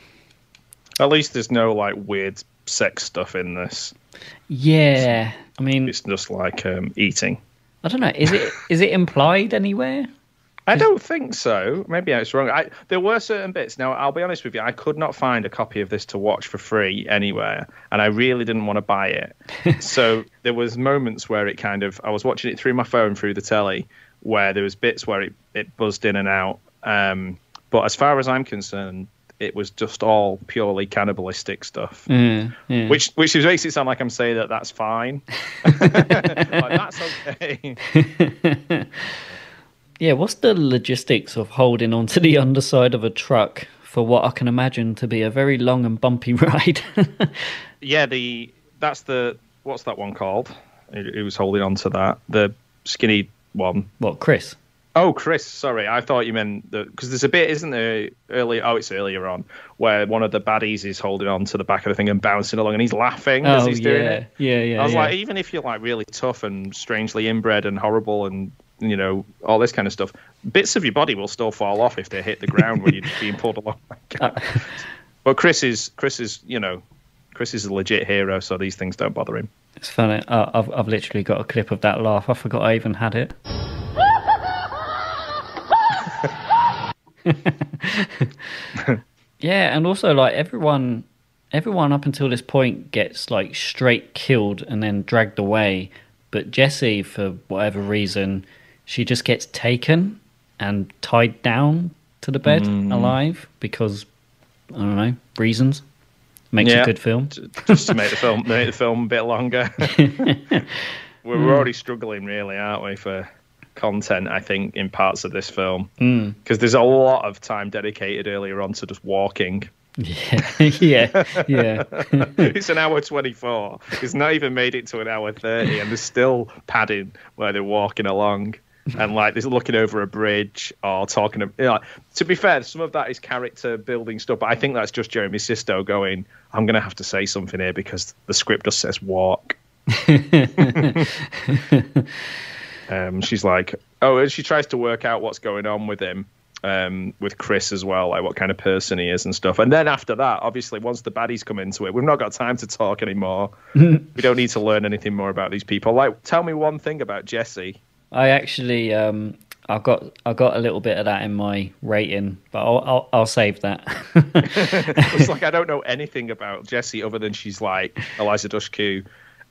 At least there's no like weird sex stuff in this. Yeah, I mean, it's just like eating. I don't know. Is it implied anywhere? I don't think so. Maybe I was wrong. There were certain bits. Now, I'll be honest with you. I could not find a copy of this to watch for free anywhere, and I really didn't want to buy it. So there was moments where it kind of... I was watching it through my phone, through the telly, where there was bits where it buzzed in and out. But as far as I'm concerned, it was just all purely cannibalistic stuff. Yeah. Which makes it sound like I'm saying that's fine. Like, that's okay. Yeah, what's the logistics of holding onto the underside of a truck for what I can imagine to be a very long and bumpy ride? Yeah, what's that one called? Who was holding onto that? The skinny one. What, Chris? Oh, Chris, sorry. I thought you meant... Because there's a bit, isn't there, it's earlier on, where one of the baddies is holding on to the back of the thing and bouncing along, and he's laughing as he's doing it. Yeah. I was like, even if you're like really tough and strangely inbred and horrible and, you know, all this kind of stuff, bits of your body will still fall off if they hit the ground when you're just being pulled along. But Chris is a legit hero, so these things don't bother him. It's funny. I've literally got a clip of that laugh. I forgot I even had it. Yeah, and also like everyone up until this point gets like straight killed and then dragged away, but Jessie, for whatever reason, she just gets taken and tied down to the bed alive because, I don't know, reasons. Makes a good film. Just to make the film a bit longer. We're already struggling, really, aren't we, for content, I think, in parts of this film. Because there's a lot of time dedicated earlier on to just walking. Yeah. It's an hour 24. It's not even made it to an hour 30, and there's still padding where they're walking along. And like they're looking over a bridge or talking. To be fair, some of that is character building stuff, but I think that's just Jeremy Sisto going, I'm going to have to say something here because the script just says walk. She's like, Oh, and she tries to work out what's going on with him, with Chris as well, like what kind of person he is and stuff. And then after that, obviously, once the baddies come into it, we've not got time to talk anymore. We don't need to learn anything more about these people. Like, tell me one thing about Jesse. I actually, I got a little bit of that in my rating, but I'll save that. It's like I don't know anything about Jessie other than she's like Eliza Dushku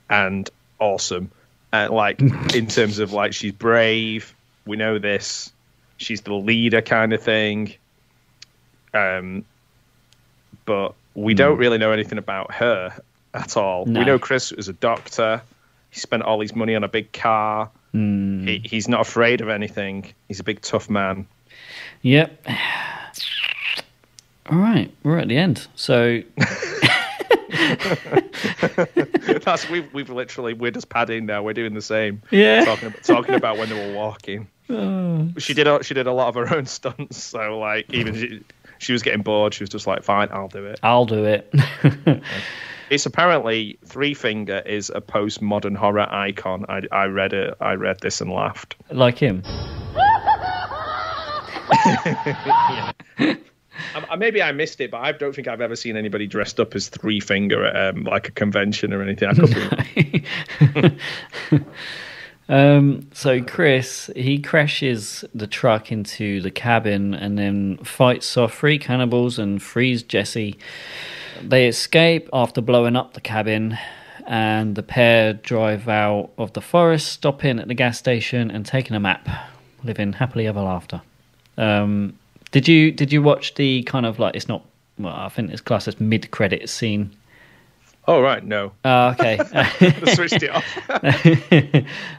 and awesome. Like in terms of like she's brave. We know this. She's the leader kind of thing. But we don't really know anything about her at all. No. We know Chris is a doctor. He spent all his money on a big car. He's not afraid of anything. He's a big tough man. Yep. All right, we're at the end. So we've literally, we're just padding now. We're doing the same. Yeah. Talking about when they were walking. She did a lot of her own stunts. So like even she was getting bored. She was just like, fine, I'll do it. It's apparently Three Finger is a postmodern horror icon. I read it. I read this and laughed. Like him. Yeah. Maybe I missed it, but I don't think I've ever seen anybody dressed up as Three Finger at like a convention or anything. I could be. So Chris, he crashes the truck into the cabin and then fights off 3 cannibals and frees Jesse. They escape after blowing up the cabin, and the pair drive out of the forest, stopping at the gas station and taking a map, living happily ever after. Did you watch the kind of like, it's not, well, I think it's classed as mid-credits scene? Oh, right, no. Okay. Switched it off.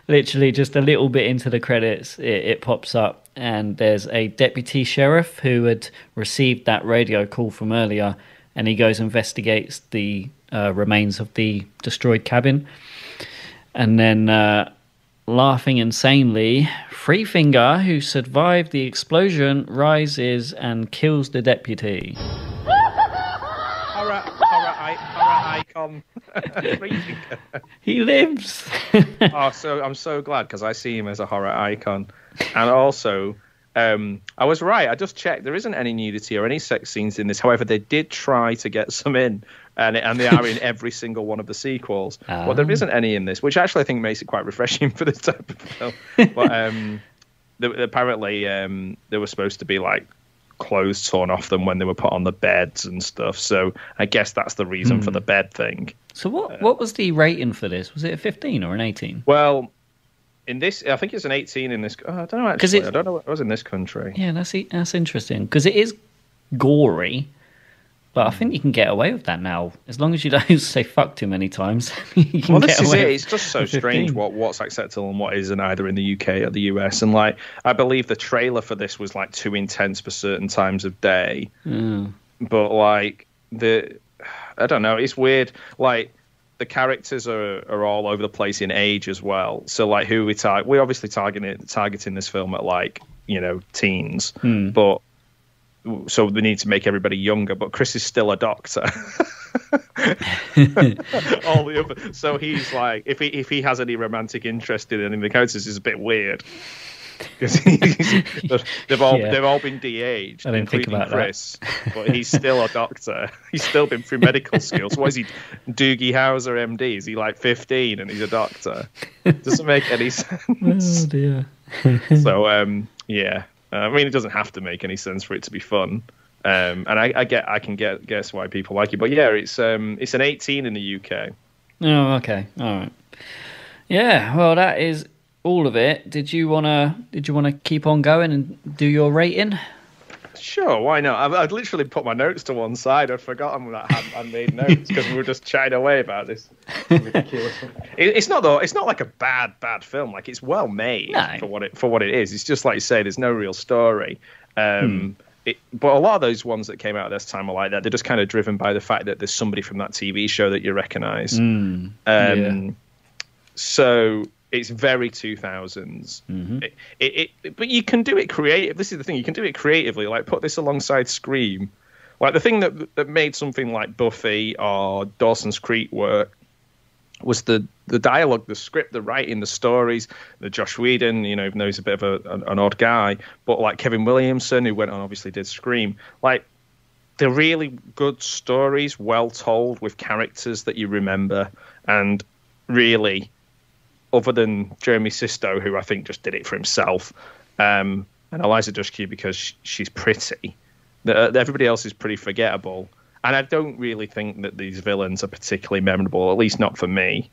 Literally just a little bit into the credits, it pops up, and there's a deputy sheriff who had received that radio call from earlier, and he goes and investigates the remains of the destroyed cabin. And then, laughing insanely, Three Finger, who survived the explosion, rises and kills the deputy. Horror icon. He lives. So I'm so glad, because I see him as a horror icon. And also, I was right. I just checked. There isn't any nudity or any sex scenes in this. However, they did try to get some in, and they are in every single one of the sequels. Well, there isn't any in this, which actually I think makes it quite refreshing for this type of film. But apparently, there were supposed to be like clothes torn off them when they were put on the beds and stuff. So I guess that's the reason for the bed thing. So what was the rating for this? Was it a 15 or an 18? Well, in this, I think it's an 18 in this. I don't know actually. I don't know what it was in this country. Yeah, that's interesting, because it is gory, but I think you can get away with that now as long as you don't say fuck too many times. Well, this is it. It's just so strange what's acceptable and what isn't, either in the UK or the US. And like, I believe the trailer for this was like too intense for certain times of day. But like I don't know. It's weird. Like, the characters are all over the place in age as well. So like, who we're obviously targeting this film at like, teens, but so we need to make everybody younger. But Chris is still a doctor. All the other, so he's like, if he has any romantic interest in any of the characters, is a bit weird. Because they've all been de-aged, I didn't think about Chris, but he's still a doctor. He's still been through medical school. So what is he, Doogie Howser MD? Is he like 15 and he's a doctor? Doesn't make any sense. Oh dear. So yeah, I mean, it doesn't have to make any sense for it to be fun. And I can guess why people like it. But yeah, it's an 18 in the UK. Oh, okay, all right. Yeah, well, that is all of it. Did you wanna keep on going and do your rating? Sure, why not? I'd literally put my notes to one side. I'd forgotten that I made notes because we were just chatting away about this. Ridiculous. It's not like a bad film. Like, it's well made for what it is. It's just like you say, there's no real story. But a lot of those ones that came out at this time are like that. They're just kind of driven by the fact that there's somebody from that TV show that you recognise. So it's very 2000s. But you can do it creative. This is the thing. You can do it creatively. Like, put this alongside Scream. Like, the thing that made something like Buffy or Dawson's Creek work was the dialogue, the script, the writing, the stories. The Josh Whedon, even though he's a bit of an odd guy, but like Kevin Williamson, who went on obviously did Scream, like they're really good stories, well told with characters that you remember, and really, other than Jeremy Sisto, who I think just did it for himself, and Eliza Dushku because she's pretty, everybody else is pretty forgettable. And I don't really think that these villains are particularly memorable, at least not for me.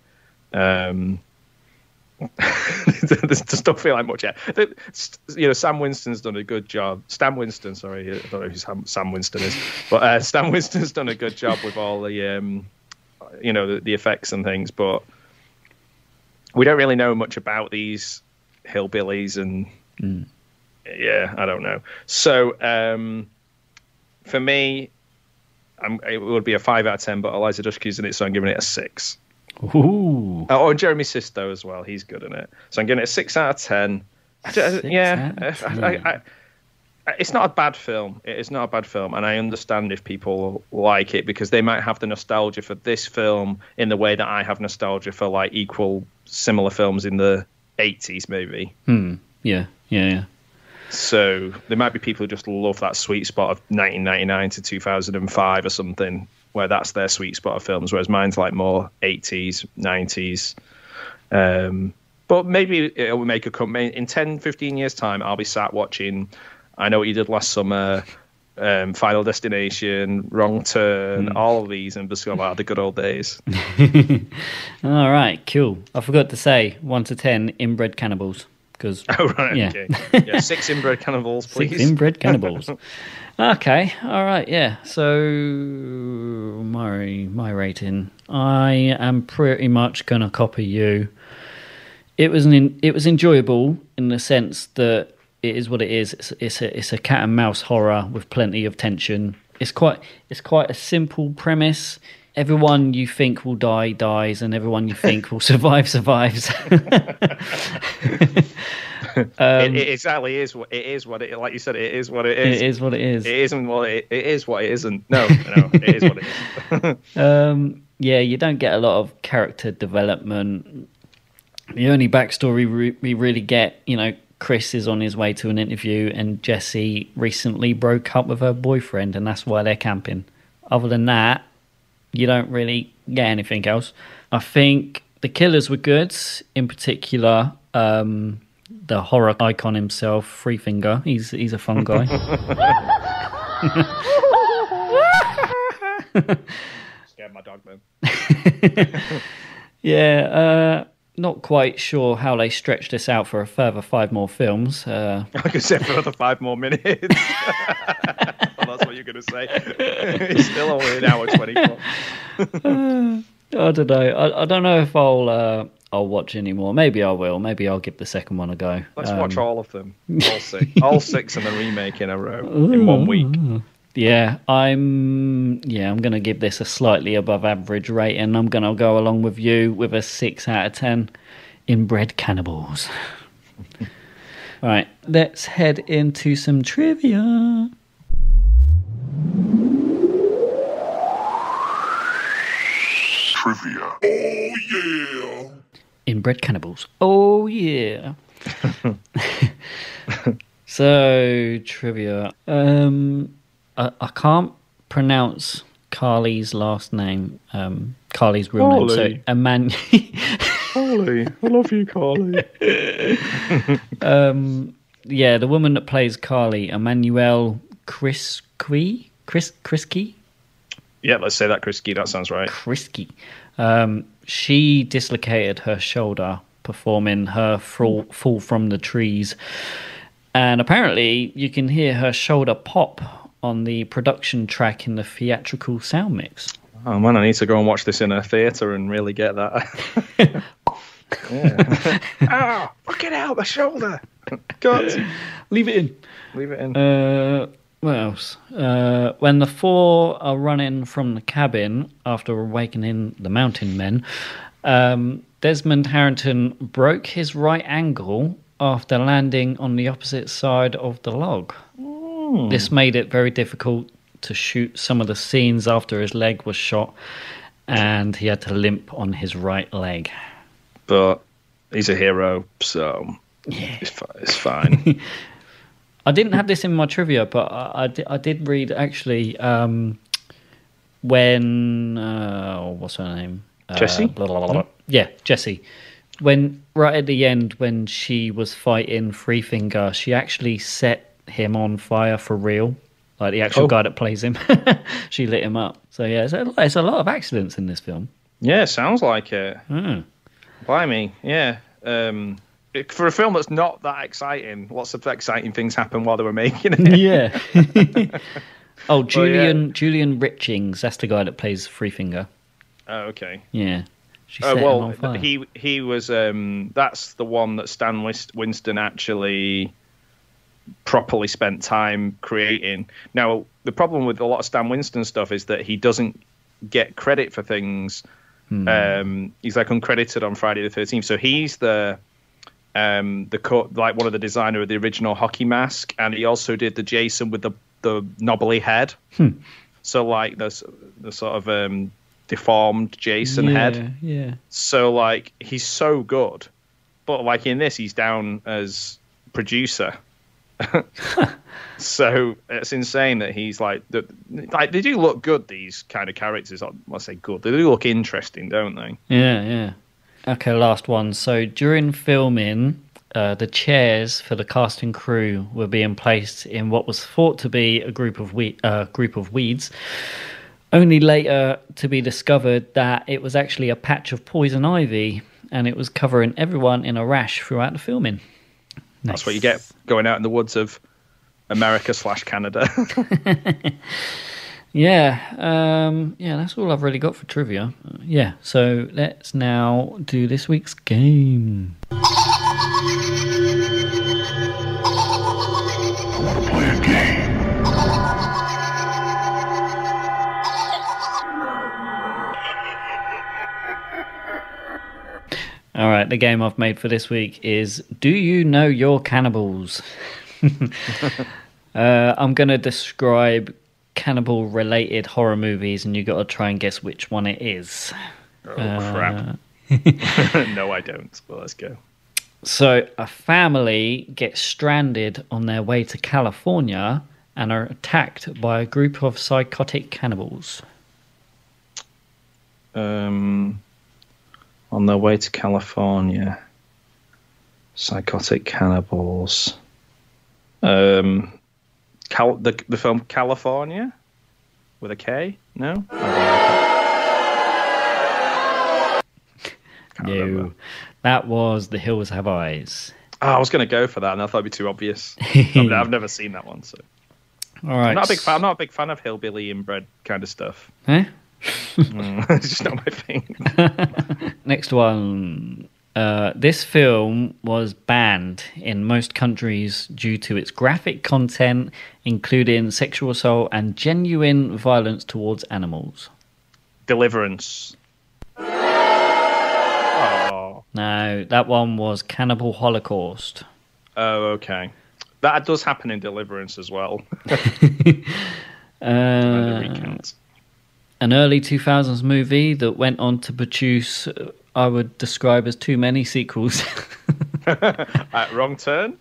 There's just don't feel like much yet. Sam Winston's done a good job. Stan Winston, sorry, I don't know who Sam Winston is, but Stan Winston's done a good job with all the, the effects and things. But we don't really know much about these hillbillies, and I don't know. So for me, it would be a 5 out of 10, but Eliza Dushku's in it, so I'm giving it a 6. Ooh. Oh, and Jeremy Sisto as well. He's good in it. So I'm giving it a 6 out of 10. It's not a bad film. It is not a bad film, and I understand if people like it because they might have the nostalgia for this film in the way that I have nostalgia for like similar films in the 80s, maybe. Yeah. So there might be people who just love that sweet spot of 1999 to 2005 or something, where that's their sweet spot of films, whereas mine's like more 80s, 90s. But maybe it will make a comeback. In 10, 15 years' time, I'll be sat watching I Know What You Did Last Summer, Final Destination, Wrong Turn, all of these, and just go about the good old days. All right, cool. I forgot to say 1 to 10 inbred cannibals. Okay. 6 inbred cannibals, please. 6 inbred cannibals. Okay, all right, yeah. So my rating, I am pretty much gonna copy you. It was enjoyable in the sense that it is what it is. It's a cat and mouse horror with plenty of tension. It's quite a simple premise. Everyone you think will die dies, and everyone you think will survive survives. It exactly is what it is. What it, like you said, it is what it is. It is what it is. It isn't what it is. What it isn't. No, it is what it is. Yeah, you don't get a lot of character development. The only backstory we really get, Chris is on his way to an interview, and Jessie recently broke up with her boyfriend, and that's why they're camping. Other than that, you don't really get anything else. I think the killers were good. In particular, the horror icon himself, Three Finger. He's a fun guy. Scared my dog then. Yeah, not quite sure how they stretched this out for a further 5 more films. I could say for another 5 more minutes. Well, that's what you're going to say. It's still only an hour 24. I don't know. I don't know if I'll watch anymore. Maybe I will. Maybe I'll give the second one a go. Let's watch all of them. All 6. All 6 and the remake in a row in 1 week. Yeah, I'm going to give this a slightly above average rating. I'm going to go along with you with a 6 out of 10. Inbred cannibals. All right, let's head into some trivia. Trivia. Oh, yeah. Inbred cannibals. Oh, yeah. So, trivia. I can't pronounce Carly's last name. Carly's real name. So, Carly. I love you, Carly. Yeah, the woman that plays Carly, Emmanuelle Chriqui? Yeah, let's say that, Chriqui. That sounds right. Chriqui. She dislocated her shoulder performing her Fall from the Trees. And apparently you can hear her shoulder pop on the production track in the theatrical sound mix. Oh, man, I need to go and watch this in a theatre and really get that. Ow! Fuck it out, the shoulder! God. Leave it in. Leave it in. What else? When the 4 are running from the cabin after awakening the mountain men, Desmond Harrington broke his right ankle after landing on the opposite side of the log. This made it very difficult to shoot some of the scenes after his leg was shot, and he had to limp on his right leg. But he's a hero, so it's fine. I didn't have this in my trivia, but I did read actually when what's her name? Jessie? Blah, blah, blah, blah. Yeah, Jessie. When right at the end, when she was fighting Three Finger, she actually set him on fire for real. Like the actual guy that plays him, she lit him up. So yeah, it's a lot of accidents in this film. Yeah, sounds like it. Blimey, yeah. For a film that's not that exciting, lots of exciting things happen while they were making it. Yeah. Julian Richings, that's the guy that plays Three Finger. Oh, okay. Yeah. She set him on fire. He was. That's the one that Stan Winston actually properly spent time creating. Now, the problem with a lot of Stan Winston stuff is that he doesn't get credit for things. He's like uncredited on Friday the 13th. So he's like one of the designer of the original hockey mask, and he also did the Jason with the knobbly head. So like the sort of deformed Jason head. Yeah. So like he's so good, but like in this he's down as producer. So it's insane that he's like they do look good, these kind of characters. I say good, they do look interesting, don't they? Yeah. Okay, last one. So during filming, the chairs for the cast and crew were being placed in what was thought to be a group of weeds, only later to be discovered that it was actually a patch of poison ivy, and it was covering everyone in a rash throughout the filming. Nice. That's what you get going out in the woods of America / Canada. Yeah, that's all I've really got for trivia. So let's now do this week's game. I want to play a game. All right, the game I've made for this week is Do You Know Your Cannibals? I'm going to describe cannibal-related horror movies, and you got to try and guess which one it is. Oh, crap. No, I don't. Well, let's go. So, a family gets stranded on their way to California and are attacked by a group of psychotic cannibals. On their way to California, psychotic cannibals. The film California with a K? No. No, that was The Hills Have Eyes. Oh, I was going to go for that, and I thought it'd be too obvious. I've never seen that one, so. All right. I'm not a big fan of hillbilly inbred kind of stuff. Eh? It's just not my thing. Next one. This film was banned in most countries due to its graphic content, including sexual assault and genuine violence towards animals. Deliverance. Oh. No, that one was Cannibal Holocaust. Oh, okay. That does happen in Deliverance as well. An early 2000s movie that went on to produce, I would describe as too many sequels. Wrong Turn?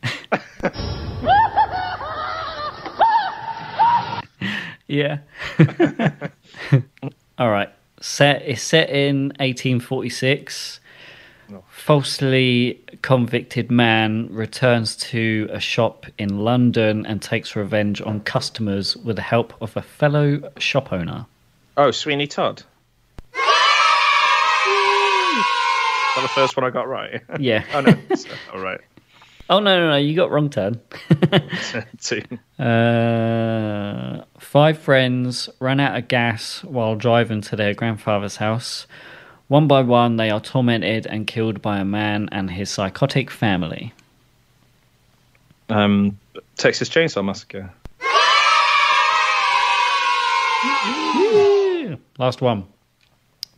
Yeah. All right. It's set in 1846. No. Falsely convicted man returns to a shop in London and takes revenge on customers with the help of a fellow shop owner. Oh, Sweeney Todd. Is that the first one I got right? Yeah. Oh, no. All right. Oh, no, you got Wrong Turn. 2. 5 friends ran out of gas while driving to their grandfather's house. One by one, they are tormented and killed by a man and his psychotic family. Texas Chainsaw Massacre. Last one.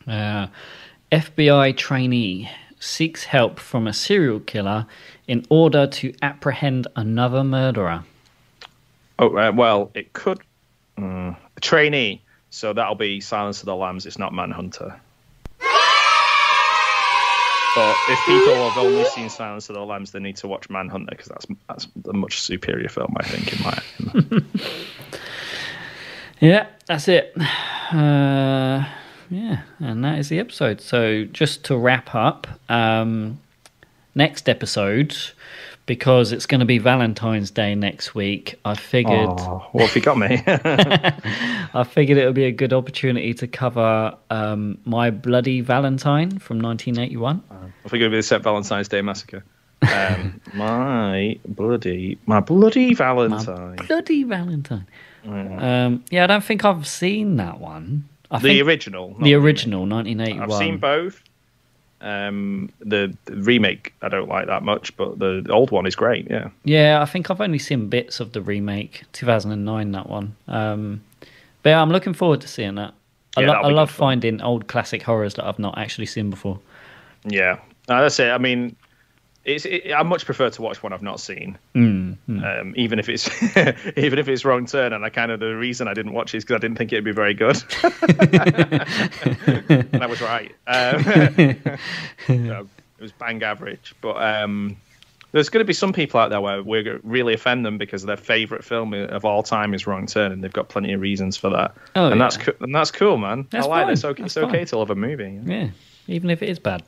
FBI trainee seeks help from a serial killer in order to apprehend another murderer. Oh, well, it could... trainee. So that'll be Silence of the Lambs. It's not Manhunter. But if people have only seen Silence of the Lambs, they need to watch Manhunter, because that's a much superior film, I think, in my opinion. Yeah, that's it. Yeah, and that is the episode. So just to wrap up, next episode, because it's going to be Valentine's Day next week, I figured... Oh, what have you got me? I figured it would be a good opportunity to cover My Bloody Valentine from 1981. I figured it would be the St. Valentine's Day Massacre. My bloody Valentine. My Bloody Valentine. Yeah, I don't think I've seen that one. The original, 1981. I've seen both. The remake I don't like that much, but the old one is great. Yeah, I think I've only seen bits of the remake, 2009, that one. But yeah, I'm looking forward to seeing that. I love finding old classic horrors that I've not actually seen before. Yeah, that's it. I mean, I much prefer to watch one I've not seen, even if it's even if it's Wrong Turn. And the reason I didn't watch it is because I didn't think it'd be very good. And I was right. It was bang average. But there's going to be some people out there where we really offend them because their favourite film of all time is Wrong Turn, and they've got plenty of reasons for that. That's cool, man. That's I like fine. it. It's okay to love a movie. Yeah, even if it is bad.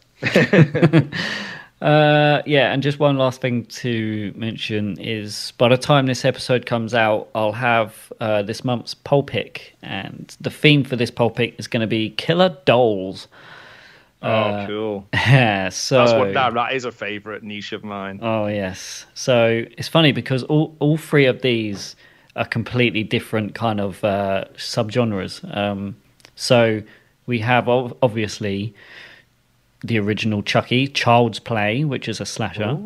And just one last thing to mention is by the time this episode comes out, I'll have this month's poll pick, and the theme for this poll pick is going to be killer dolls. Oh, cool. Yeah, so that is a favourite niche of mine. Oh, yes. So it's funny because all three of these are completely different kind of subgenres. So we have obviously the original Chucky, Child's Play, which is a slasher.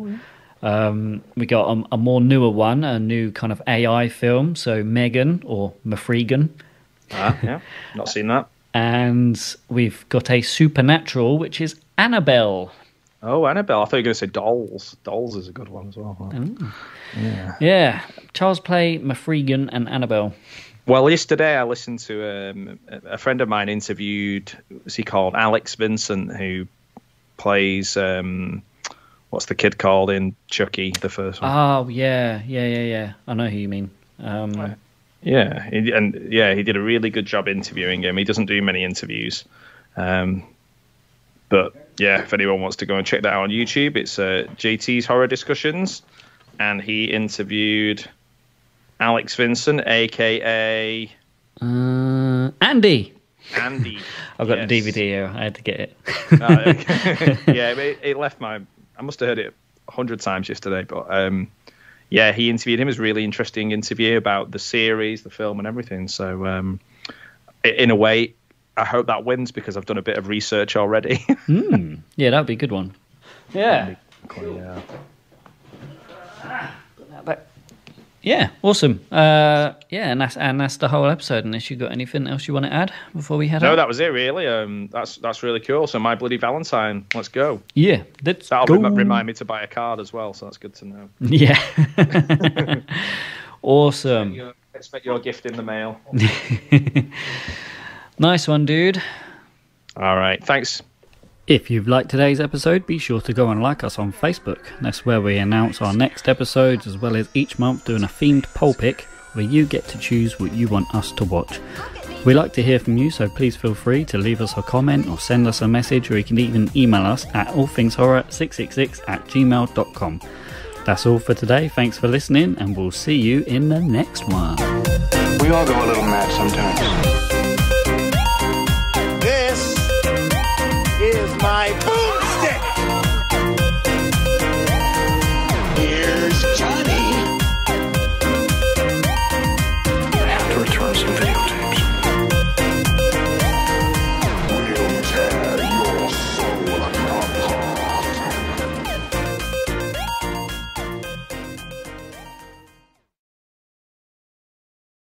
We got a more newer one, a new kind of AI film, so Megan or Mafregan. Yeah, not seen that. And we've got a supernatural, which is Annabelle. Oh, Annabelle. I thought you were going to say Dolls. Dolls is a good one as well. Yeah. Child's Play, Mafregan, and Annabelle. Well, yesterday I listened to a friend of mine interviewed, what's he called? Alex Vincent, who plays, what's the kid called in Chucky, the first one? Oh, yeah. I know who you mean. He did a really good job interviewing him. He doesn't do many interviews. But yeah, if anyone wants to go and check that out on YouTube, it's JT's Horror Discussions. And he interviewed Alex Vincent, a.k.a. Andy. I've got the DVD here. I had to get it. Yeah, it left I must have heard it 100 times yesterday. But he interviewed him. It was a really interesting interview about the series, the film, and everything. So in a way, I hope that wins because I've done a bit of research already. Yeah, that would be a good one. Yeah. Yeah, awesome. And that's the whole episode. Unless you got anything else you want to add before we head out? No, that was it, really. That's really cool. So My Bloody Valentine, let's go. Yeah, that'll remind me to buy a card as well. So that's good to know. Yeah. Awesome. Expect your gift in the mail. Nice one, dude. All right, thanks. If you've liked today's episode, be sure to go and like us on Facebook. That's where we announce our next episodes, as well as each month doing a themed poll pick where you get to choose what you want us to watch. We like to hear from you, so please feel free to leave us a comment or send us a message, or you can even email us at allthingshorror666@gmail.com. That's all for today. Thanks for listening, and we'll see you in the next one. We all go a little mad sometimes.